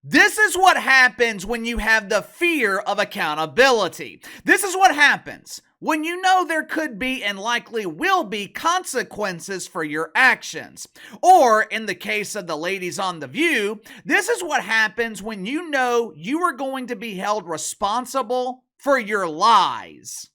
This is what happens when you have the fear of accountability. This is what happens when you know there could be and likely will be consequences for your actions. Or, in the case of the ladies on The View, this is what happens when you know you are going to be held responsible for your lies.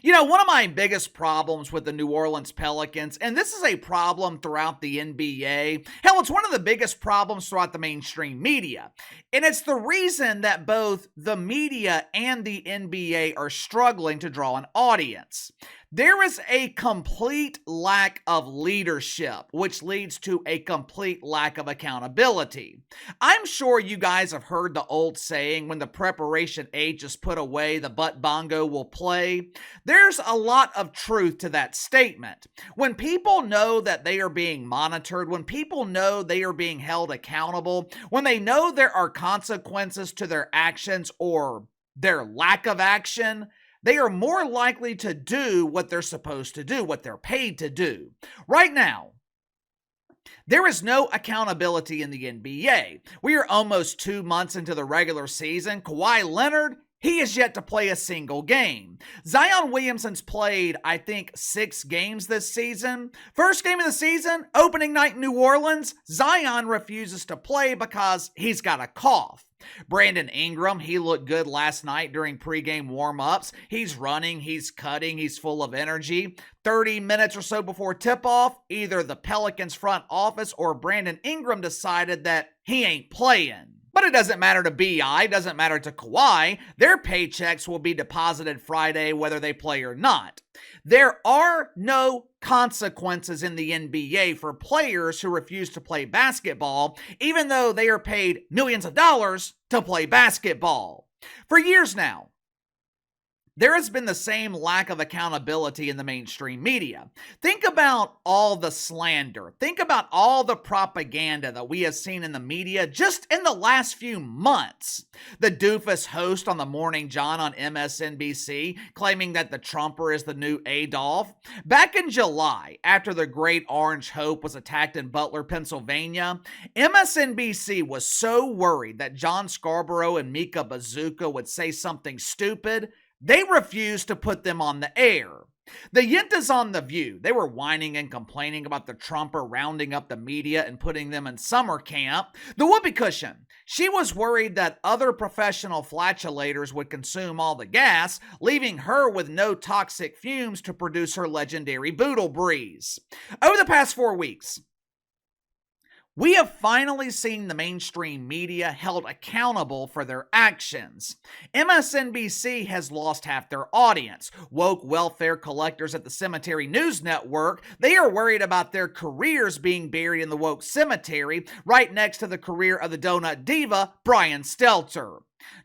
You know, one of my biggest problems with the New Orleans Pelicans, and this is a problem throughout the NBA, hell, it's one of the biggest problems throughout the mainstream media. And it's the reason that both the media and the NBA are struggling to draw an audience. There is a complete lack of leadership, which leads to a complete lack of accountability. I'm sure you guys have heard the old saying, when the preparation age is put away, the butt bongo will play. There's a lot of truth to that statement. When people know that they are being monitored, when people know they are being held accountable, when they know there are consequences to their actions or their lack of action, they are more likely to do what they're supposed to do, what they're paid to do. Right now, there is no accountability in the NBA. We are almost 2 months into the regular season. Kawhi Leonard, he is yet to play a single game. Zion Williamson's played, I think, 6 games this season. First game of the season, opening night in New Orleans, Zion refuses to play because he's got a cough. Brandon Ingram, he looked good last night during pregame warm-ups. He's running, he's cutting, he's full of energy. 30 minutes or so before tip-off, either the Pelicans front office or Brandon Ingram decided that he ain't playing. But it doesn't matter to BI, doesn't matter to Kawhi. Their paychecks will be deposited Friday whether they play or not. There are no consequences in the NBA for players who refuse to play basketball, even though they are paid millions of dollars to play basketball. For years now, there has been the same lack of accountability in the mainstream media. Think about all the slander. Think about all the propaganda that we have seen in the media just in the last few months. The doofus host on the Morning John on MSNBC claiming that the Trumper is the new Adolf. Back in July, after the Great Orange Hope was attacked in Butler, Pennsylvania, MSNBC was so worried that John Scarborough and Mika Bazooka would say something stupid, they refused to put them on the air. The Yentas on The View, they were whining and complaining about the Trumper rounding up the media and putting them in summer camp. The Whoopee Cushion, she was worried that other professional flatulators would consume all the gas, leaving her with no toxic fumes to produce her legendary Boodle Breeze. Over the past 4 weeks, we have finally seen the mainstream media held accountable for their actions. MSNBC has lost half their audience. Woke welfare collectors at the Cemetery News Network, they are worried about their careers being buried in the woke cemetery, right next to the career of the donut diva, Brian Stelter.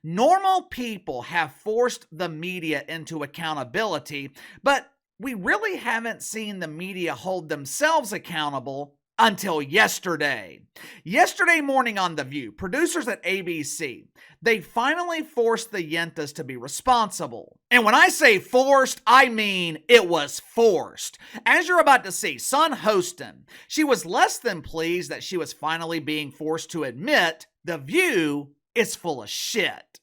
Normal people have forced the media into accountability, but we really haven't seen the media hold themselves accountable until yesterday. Yesterday morning on The View, producers at ABC, they finally forced the Yentas to be responsible. And when I say forced, I mean it was forced. As you're about to see, Sunny Hostin, she was less than pleased that she was finally being forced to admit The View is full of shit.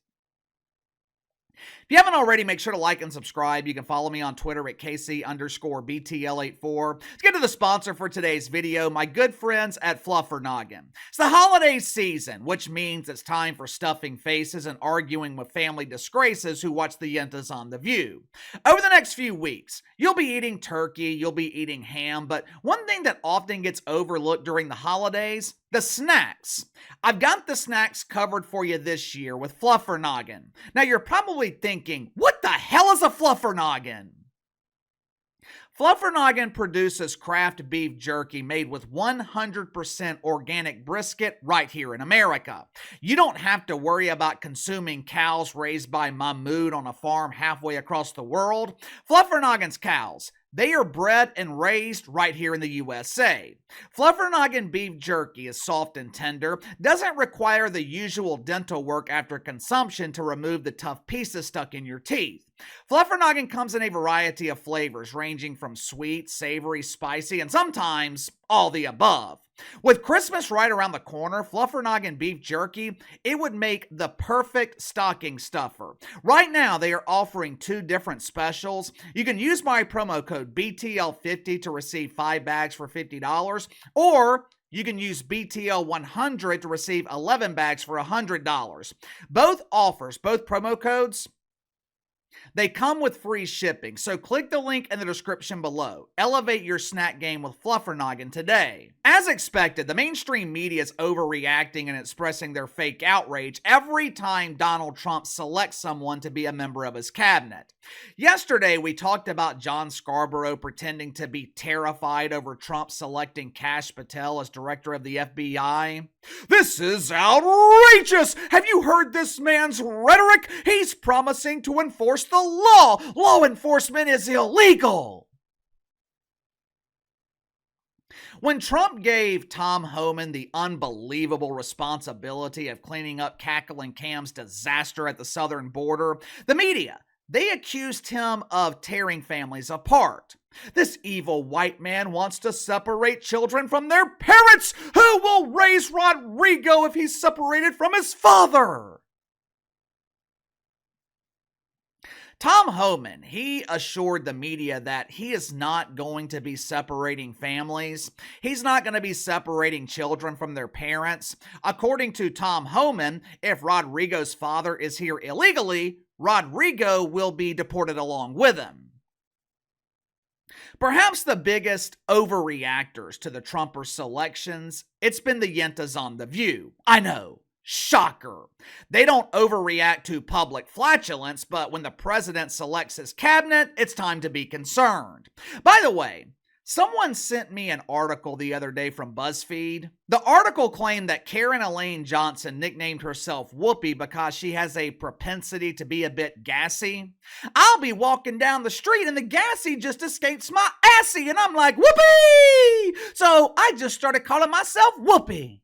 If you haven't already, make sure to like and subscribe. You can follow me on Twitter at KC_BTL84. Let's get to the sponsor for today's video, my good friends at Fluffer Noggin. It's the holiday season, which means it's time for stuffing faces and arguing with family disgraces who watch the Yentas on The View. Over the next few weeks, you'll be eating turkey, you'll be eating ham, but one thing that often gets overlooked during the holidays, the snacks. I've got the snacks covered for you this year with Fluffer Noggin. Now you're probably thinking, what the hell is a Fluffer Noggin? Fluffer Noggin produces craft beef jerky made with 100% organic brisket right here in America. You don't have to worry about consuming cows raised by Mahmoud on a farm halfway across the world. Fluffer Noggin's cows, they are bred and raised right here in the USA. Fluffer Noggin beef jerky is soft and tender, doesn't require the usual dental work after consumption to remove the tough pieces stuck in your teeth. Fluffer Noggin comes in a variety of flavors ranging from sweet, savory, spicy, and sometimes all the above. With Christmas right around the corner, Fluffernoggin beef jerky, it would make the perfect stocking stuffer. Right now, they are offering 2 different specials. You can use my promo code BTL50 to receive 5 bags for $50, or you can use BTL100 to receive 11 bags for $100. Both offers, both promo codes, they come with free shipping, so click the link in the description below. Elevate your snack game with Fluffernoggin today. As expected, the mainstream media is overreacting and expressing their fake outrage every time Donald Trump selects someone to be a member of his cabinet. Yesterday, we talked about John Scarborough pretending to be terrified over Trump selecting Kash Patel as director of the FBI. This is outrageous! Have you heard this man's rhetoric? He's promising to enforce the law. Law enforcement is illegal. When Trump gave Tom Homan the unbelievable responsibility of cleaning up Cackle and Cam's disaster at the southern border, the media, they accused him of tearing families apart. This evil white man wants to separate children from their parents. Who will raise Rodrigo if he's separated from his father? Tom Homan, he assured the media that he is not going to be separating families. He's not going to be separating children from their parents. According to Tom Homan, if Rodrigo's father is here illegally, Rodrigo will be deported along with him. Perhaps the biggest overreactors to the Trumper selections, it's been the Yentas on The View. I know. Shocker. They don't overreact to public flatulence, but when the president selects his cabinet, it's time to be concerned. By the way, someone sent me an article the other day from BuzzFeed. The article claimed that Karen Elaine Johnson nicknamed herself Whoopi because she has a propensity to be a bit gassy. I'll be walking down the street and the gassy just escapes my assy, and I'm like, Whoopi! So I just started calling myself Whoopi.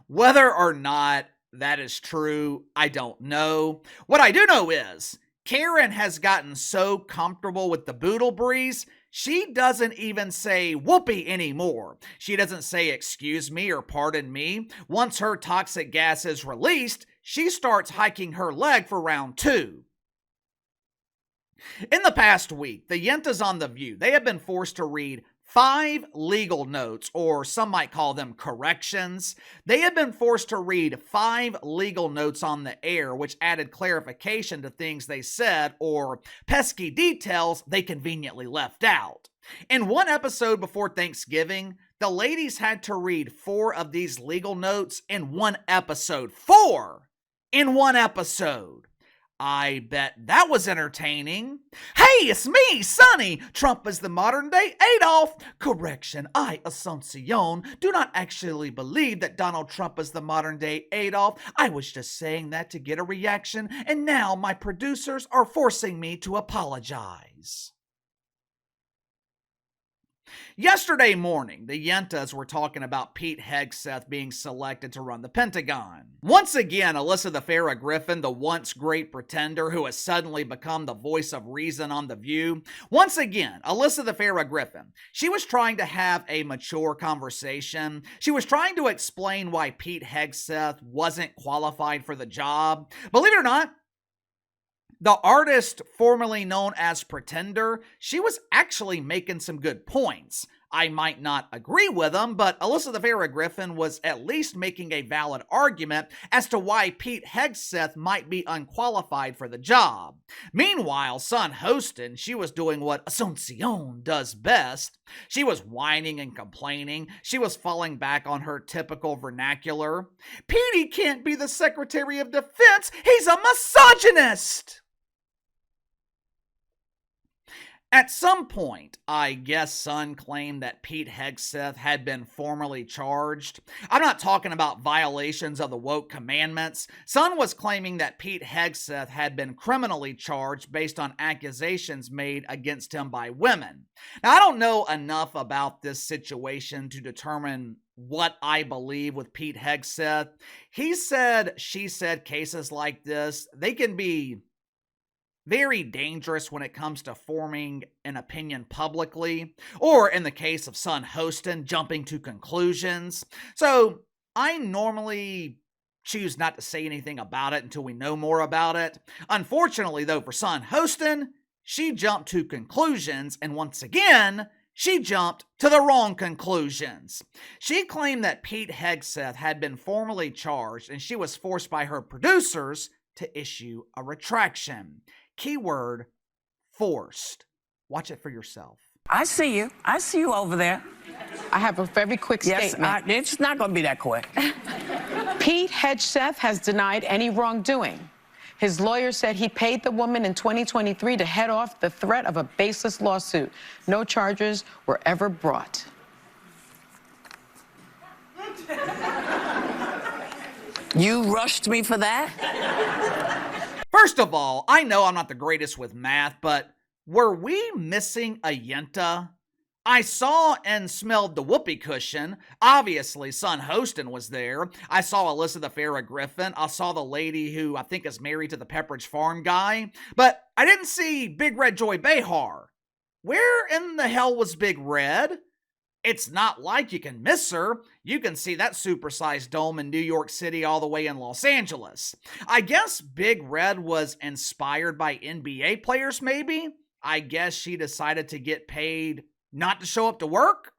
Whether or not that is true, I don't know. What I do know is Karen has gotten so comfortable with the boodle breeze, she doesn't even say whoopee anymore. She doesn't say excuse me or pardon me. Once her toxic gas is released, she starts hiking her leg for round 2. In the past week, the Yentas on The View, they have been forced to read 5 legal notes, or some might call them corrections. They have been forced to read 5 legal notes on the air, which added clarification to things they said or pesky details they conveniently left out. In one episode before Thanksgiving, the ladies had to read 4 of these legal notes in one episode. 4 in one episode. I bet that was entertaining. Hey, it's me, Sunny. Trump is the modern day Adolf. Correction, I, Asuncion, do not actually believe that Donald Trump is the modern day Adolf. I was just saying that to get a reaction, and now my producers are forcing me to apologize. Yesterday morning, the Yentas were talking about Pete Hegseth being selected to run the Pentagon. Once again, Alyssa the Farrah Griffin, the once great pretender who has suddenly become the voice of reason on The View. Once again, Alyssa the Farrah Griffin, she was trying to have a mature conversation. She was trying to explain why Pete Hegseth wasn't qualified for the job. Believe it or not, the artist formerly known as Pretender, she was actually making some good points. I might not agree with them, but Alyssa the Farrah Griffin was at least making a valid argument as to why Pete Hegseth might be unqualified for the job. Meanwhile, Sunny Hostin, she was doing what Asuncion does best. She was whining and complaining. She was falling back on her typical vernacular. Petey can't be the Secretary of Defense. He's a misogynist. At some point, I guess Sun claimed that Pete Hegseth had been formally charged. I'm not talking about violations of the woke commandments. Sun was claiming that Pete Hegseth had been criminally charged based on accusations made against him by women. Now, I don't know enough about this situation to determine what I believe with Pete Hegseth. He said, she said cases like this, they can be very dangerous when it comes to forming an opinion publicly, or in the case of Sunny Hostin, jumping to conclusions. So I normally choose not to say anything about it until we know more about it. Unfortunately, though, for Sunny Hostin, she jumped to conclusions, and once again, she jumped to the wrong conclusions. She claimed that Pete Hegseth had been formally charged, and she was forced by her producers to issue a retraction. Keyword, forced. Watch it for yourself. I see you. I see you over there. I have a very quick statement. It's not going to be that quick. Pete Hegseth has denied any wrongdoing. His lawyer said he paid the woman in 2023 to head off the threat of a baseless lawsuit. No charges were ever brought. You rushed me for that? First of all, I know I'm not the greatest with math, but were we missing a yenta? I saw and smelled the whoopee cushion. Obviously, Sunny Hostin was there. I saw Alyssa the Farrah Griffin. I saw the lady who I think is married to the Pepperidge Farm guy. But I didn't see Big Red Joy Behar. Where in the hell was Big Red? It's not like you can miss her. You can see that supersized dome in New York City all the way in Los Angeles. I guess Big Red was inspired by NBA players, maybe? I guess she decided to get paid not to show up to work?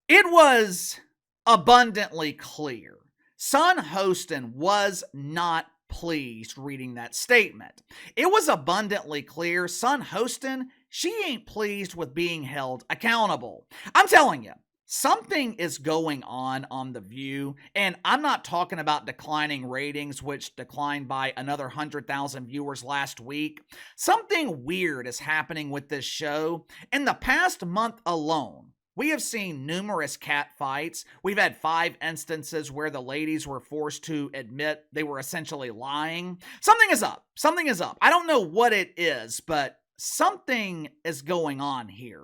It was abundantly clear. Sunny Hostin was not pleased reading that statement. It was abundantly clear Sunny Hostin, she ain't pleased with being held accountable. I'm telling you, something is going on The View, and I'm not talking about declining ratings, which declined by another 100,000 viewers last week. Something weird is happening with this show. In the past month alone, we have seen numerous cat fights. We've had 5 instances where the ladies were forced to admit they were essentially lying. Something is up. Something is up. I don't know what it is, but something is going on here.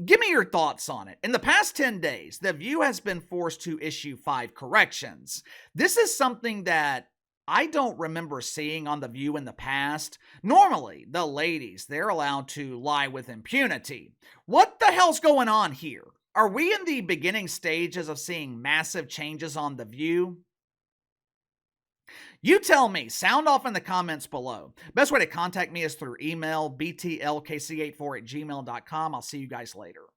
Give me your thoughts on it. In the past 10 days, The View has been forced to issue 5 corrections. This is something that I don't remember seeing on The View in the past. Normally, the ladies, they're allowed to lie with impunity. What the hell's going on here? Are we in the beginning stages of seeing massive changes on The View? You tell me. Sound off in the comments below. Best way to contact me is through email, btlkc84@gmail.com. I'll see you guys later.